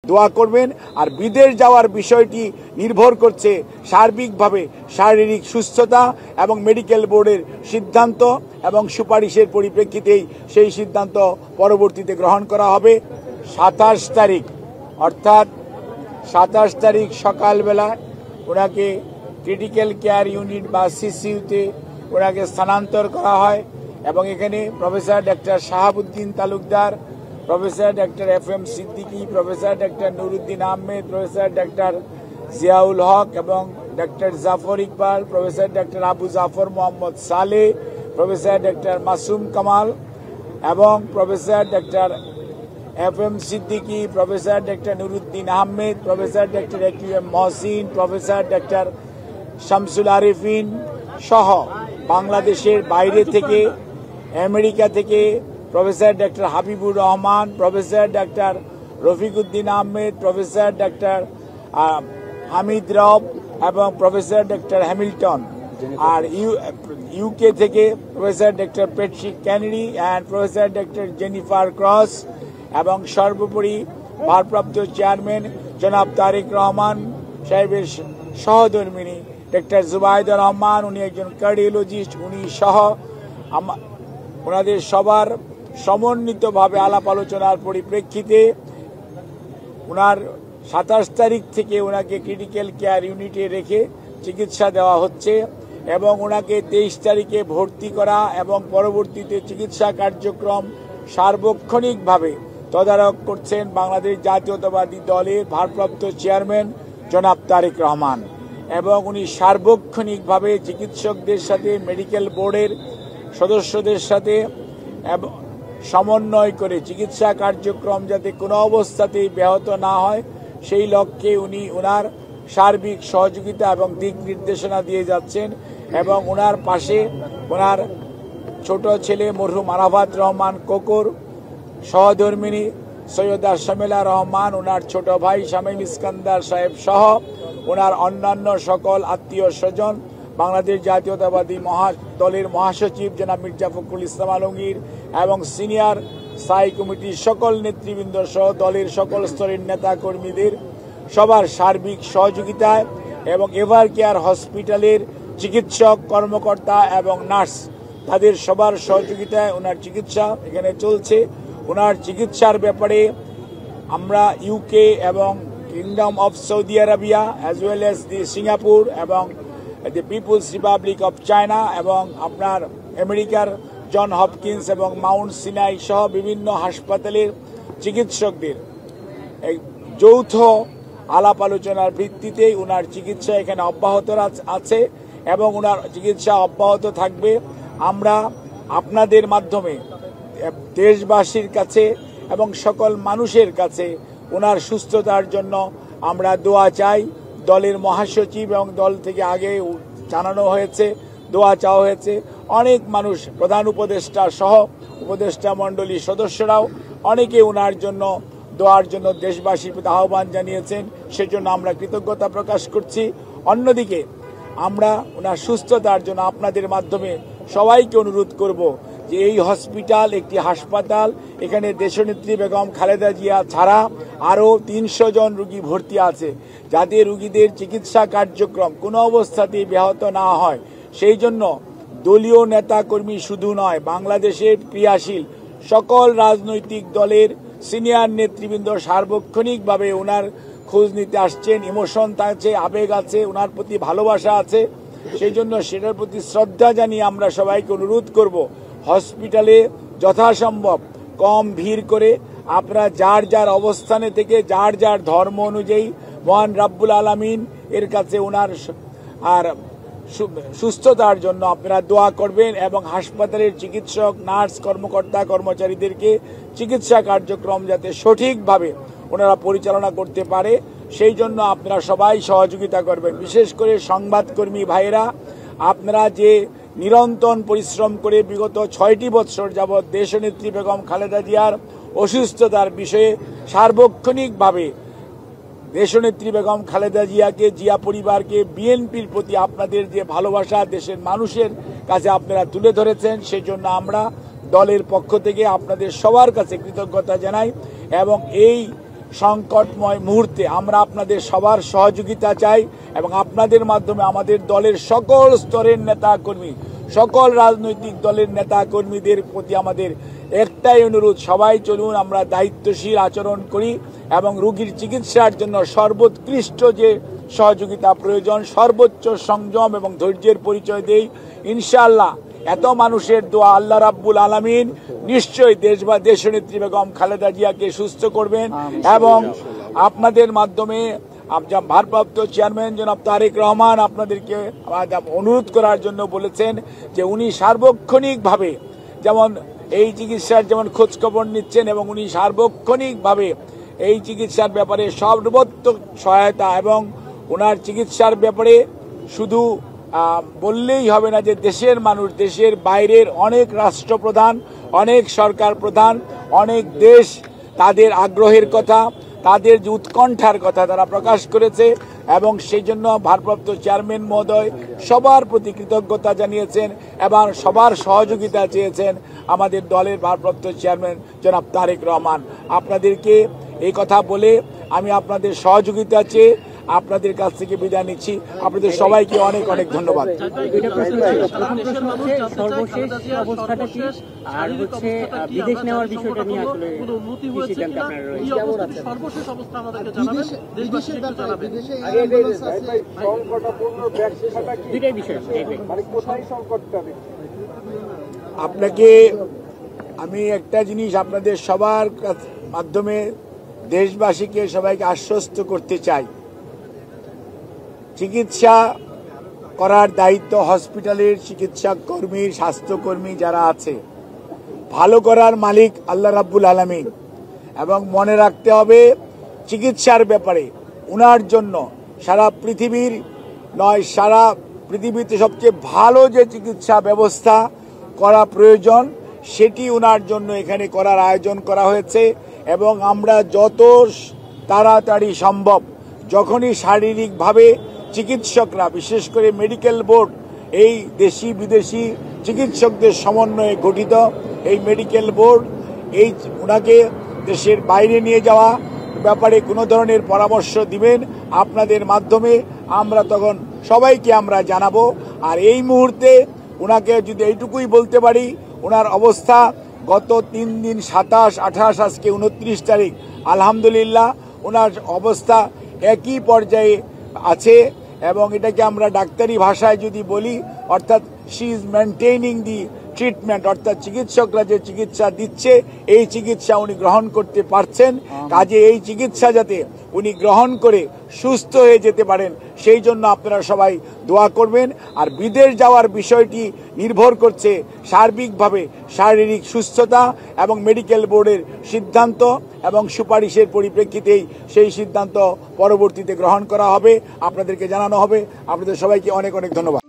দোয়া করবেন। আর বিদেশ যাওয়ার বিষয়টি নির্ভর করছে সার্বিকভাবে শারীরিক সুস্থতা এবং মেডিকেল বোর্ডের সিদ্ধান্ত এবং সুপারিশের পরিপ্রেক্ষিতেই সেই সিদ্ধান্ত পরবর্তীতে গ্রহণ করা হবে। 27 তারিখ অর্থাৎ 27 তারিখ সকালবেলা ওনাকে ক্রিটিক্যাল কেয়ার ইউনিট বা সিসিইউতে ওনাকে স্থানান্তর করা হয় এবং এখানে professor doctor Shahabuddin Talukdar, professor doctor FM Siddiqui, professor doctor Nuruddin Ahmed, professor doctor Ziaul Haque এবং doctor Zafar Iqbal, professor doctor Abu Zafar Mohammad Saleh, professor doctor Masum Kamal এবং professor doctor FM Siddiqui, professor doctor Nuruddin Ahmed, professor doctor AQM Mohsin, professor doctor Shamsul Arefin সহ বাংলাদেশের বাইরে থেকে, আমেরিকা থেকে professor doctor Habibur Rahman, professor doctor Rafiquddin Ahmed, professor doctor Hamid Rob এবং professor doctor Hamilton, আর UK থেকে professor doctor Patrick Kennedy and professor doctor Jennifer cross এবং সর্বোপরি ভারপ্রাপ্ত চেয়ারম্যান জনাব তারেক রহমান সাহেবের সহধর্মিনী ডক্টর জুবাইদা রহমান, উনি একজন কার্ডিওলজিস্ট, উনি সহ ওনাদের সবার সমন্বিতভাবে আলাপ আলোচনার পরিপ্রেক্ষিতে ওনার 27 তারিখ থেকে ওনাকে ক্রিটিক্যাল কেয়ার ইউনিটে রেখে চিকিৎসা দেওয়া হচ্ছে এবং ওনাকে 23 তারিখে ভর্তি করা এবং পরবর্তীতে চিকিৎসা কার্যক্রম সার্বক্ষণিকভাবে তদারক করছেন বাংলাদেশ জাতীয়তাবাদী দলের ভারপ্রাপ্ত চেয়ারম্যান জনাব তারেক রহমান এবং উনি সার্বক্ষণিকভাবে চিকিৎসকদের সাথে, মেডিকেল বোর্ডের সদস্যদের সাথে সমন্বয় করে চিকিৎসা কার্যক্রম যাতে কোনো অবস্থাতেই ব্যাহত না হয় সেই লক্ষ্যে উনি ওনার সার্বিক সহযোগিতা এবং দিক নির্দেশনা দিয়ে যাচ্ছেন এবং ওনার পাশে ওনার ছোট ছেলে মরহুম আরাফাত রহমান কোকর, সহধর্মিনী সৈয়দা শামিলা রহমান, ওনার ছোট ভাই শামীম ইস্কান্দার সাহেব সহ ওনার অন্যান্য সকল আত্মীয় স্বজন, বাংলাদেশ জাতীয়তাবাদী দলের মহাসচিব জনাব মির্জা ফখরুল ইসলাম আলমগীর এবং সিনিয়র স্থায়ী কমিটির সকল নেতৃবৃন্দ সহ দলের সকল স্তরের নেতা কর্মীদের সবার সার্বিক সহযোগিতায় এবং এভার কেয়ার হসপিটালের চিকিৎসক, কর্মকর্তা এবং নার্স তাদের সবার সহযোগিতায় ওনার চিকিৎসা এখানে চলছে। ওনার চিকিৎসার ব্যাপারে আমরা ইউকে এবং kingdom of Saudi Arabia as well as the Singapore এবং দি পিপুলস রিপাবলিক অফ চায়না এবং আপনার আমেরিকার জন হপকিন্স এবং মাউন্ট সিনাই সহ বিভিন্ন হাসপাতালের চিকিৎসকদের যৌথ আলাপ আলোচনার ভিত্তিতে ওনার চিকিৎসা এখানে অব্যাহত আছে এবং ওনার চিকিৎসা অব্যাহত থাকবে। আমরা আপনাদের মাধ্যমে দেশবাসীর কাছে এবং সকল মানুষের কাছে ওনার সুস্থতার জন্য আমরা দোয়া চাই। দলের মহাসচিব এবং দল থেকে আগে জানানো হয়েছে, দোয়া চাওয়া হয়েছে। অনেক মানুষ, প্রধান উপদেষ্টা সহ উপদেষ্টা মণ্ডলীর সদস্যরাও অনেকে ওনার জন্য দোয়ার জন্য দেশবাসীর প্রতি আহ্বান জানিয়েছেন, সেজন্য আমরা কৃতজ্ঞতা প্রকাশ করছি। অন্যদিকে আমরা ওনার সুস্থতার জন্য আপনাদের মাধ্যমে সবাইকে অনুরোধ করব যে এই হসপিটাল একটি হাসপাতাল, এখানে দেশনেত্রী বেগম খালেদা জিয়া ছাড়া আরও 300 জন রোগী ভর্তি আছে, যাতে রোগীদের চিকিৎসা কার্যক্রম কোনো অবস্থাতেই ব্যাহত না হয় সেই জন্য দলীয় নেতাকর্মী শুধু নয়, বাংলাদেশের ক্রিয়াশীল সকল রাজনৈতিক দলের সিনিয়র নেতৃবৃন্দ সার্বক্ষণিকভাবে ওনার খোঁজ নিতে আসছেন। ইমোশন আছে, আবেগ আছে, ওনার প্রতি ভালোবাসা আছে, সেই জন্য সেটার প্রতি শ্রদ্ধা জানিয়ে আমরা সবাইকে অনুরোধ করব হসপিটালে যথাসম্ভব কম ভিড় করে আপনারা যার যার অবস্থানে থেকে যার যার ধর্ম অনুযায়ী মহান রাব্বুল আলামিন এর কাছে ওনার আর সুস্থতার জন্য আপনারা দোয়া করবেন এবং হাসপাতালের চিকিৎসক, নার্স, কর্মকর্তা কর্মচারীদেরকে চিকিৎসা কার্যক্রম যাতে সঠিকভাবে ওনারা পরিচালনা করতে পারে সেই জন্য আপনারা সবাই সহযোগিতা করবেন। বিশেষ করে সংবাদকর্মী ভাইয়েরা, আপনারা যে নিরন্তর পরিশ্রম করে বিগত 6টি বছর যাবৎ দেশনেত্রী বেগম খালেদা জিয়ার অসুস্থতার বিষয়ে সার্বক্ষণিকভাবে দেশনেত্রী বেগম খালেদা জিয়াকে, জিয়া পরিবারকে, বিএনপির প্রতি আপনাদের যে ভালোবাসা দেশের মানুষের কাছে আপনারা তুলে ধরেছেন, সেজন্য আমরা দলের পক্ষ থেকে আপনাদের সবার কাছে কৃতজ্ঞতা জানাই এবং এই সংকটময় মুহূর্তে আমরা আপনাদের সবার সহযোগিতা চাই এবং আপনাদের মাধ্যমে আমাদের দলের সকল স্তরের নেতা কর্মী, সকল রাজনৈতিক দলের নেতা কর্মীদের প্রতি আমাদের একটাই অনুরোধ, সবাই চলুন আমরা দায়িত্বশীল আচরণ করি এবং রোগীর চিকিৎসার জন্য সর্বোৎকৃষ্ট যে সহযোগিতা প্রয়োজন সর্বোচ্চ সংযম এবং ধৈর্যের পরিচয় দেই। ইনশাআল্লাহ এত মানুষের দোয়া আল্লাহ রাব্বুল আলামিন নিশ্চয়ই দেশনেত্রী বেগম খালেদা জিয়াকে সুস্থ করবেন এবং আপনাদের মাধ্যমে ভারপ্রাপ্ত চেয়ারম্যান জনাব তারেক রহমান আপনাদেরকে অনুরোধ করার জন্য বলেছেন যে উনি সার্বক্ষণিকভাবে যেমন এই চিকিৎসার যেমন খোঁজখবর নিচ্ছেন এবং উনি সার্বক্ষণিকভাবে এই চিকিৎসার ব্যাপারে সর্বোত্তম সহায়তা এবং ওনার চিকিৎসার ব্যাপারে শুধু বললেই হবে না যে দেশের মানুষ, দেশের বাইরের অনেক রাষ্ট্রপ্রধান, অনেক সরকার প্রধান, অনেক দেশ তাদের আগ্রহের কথা, তাদের যে উৎকণ্ঠার কথা তারা প্রকাশ করেছে এবং সেই জন্য ভারপ্রাপ্ত চেয়ারম্যান মহোদয় সবার প্রতি কৃতজ্ঞতা জানিয়েছেন এবং সবার সহযোগিতা চেয়েছেন আমাদের দলের ভারপ্রাপ্ত চেয়ারম্যান জনাব তারেক রহমান। আপনাদেরকে এই কথা বলে আমি আপনাদের সহযোগিতা চেয়ে আপনাদের কাছ থেকে বিদায় নিচ্ছি। আপনাদের সবাইকে অনেক অনেক ধন্যবাদ। আপনাকে আমি একটা জিনিস আপনাদের সবার মাধ্যমে দেশবাসীকে সবাইকে আশ্বস্ত করতে চাই, চিকিৎসা করার দায়িত্ব হসপিটালের চিকিৎসা কর্মী, স্বাস্থ্যকর্মী যারা আছে, ভালো করার মালিক আল্লাহ রাব্বুল আলামিন। এবং মনে রাখতে হবে চিকিৎসার ব্যাপারে উনার জন্য সারা পৃথিবীর নয়, সারা পৃথিবীতে সবচেয়ে ভালো যে চিকিৎসা ব্যবস্থা করা প্রয়োজন সেটি উনার জন্য এখানে করার আয়োজন করা হয়েছে এবং আমরা যত তাড়াতাড়ি সম্ভব যখনই শারীরিকভাবে চিকিৎসকরা, বিশেষ করে মেডিকেল বোর্ড, এই দেশি বিদেশি চিকিৎসকদের সমন্বয়ে গঠিত এই মেডিকেল বোর্ড এই ওনাকে দেশের বাইরে নিয়ে যাওয়া ব্যাপারে কোনো ধরনের পরামর্শ দিবেন আপনাদের মাধ্যমে, আমরা তখন সবাইকে আমরা জানাবো। আর এই মুহূর্তে ওনাকে যদি এইটুকুই বলতে পারি, ওনার অবস্থা গত 3 দিন 27, 28, আজকে 29 তারিখ, আলহামদুলিল্লাহ ওনার অবস্থা একই পর্যায়ে আছে এবং এটাকে আমরা ডাক্তারি ভাষায় যদি বলি অর্থাৎ শি ইজ মেনটেইনিং দি ট্রিটমেন্ট, অর্থাৎ চিকিৎসকরা যে চিকিৎসা দিচ্ছে এই চিকিৎসা উনি গ্রহণ করতে পারছেন। কাজে এই চিকিৎসা যাতে উনি গ্রহণ করে সুস্থ হয়ে যেতে পারেন সেই জন্য আপনারা সবাই দোয়া করবেন। আর বিদেশ যাওয়ার বিষয়টি নির্ভর করছে সার্বিকভাবে শারীরিক সুস্থতা এবং মেডিকেল বোর্ডের সিদ্ধান্ত এবং সুপারিশের পরিপ্রেক্ষিতেই সেই সিদ্ধান্ত পরবর্তীতে গ্রহণ করা হবে, আপনাদেরকে জানানো হবে। আপনাদের সবাইকে অনেক অনেক ধন্যবাদ।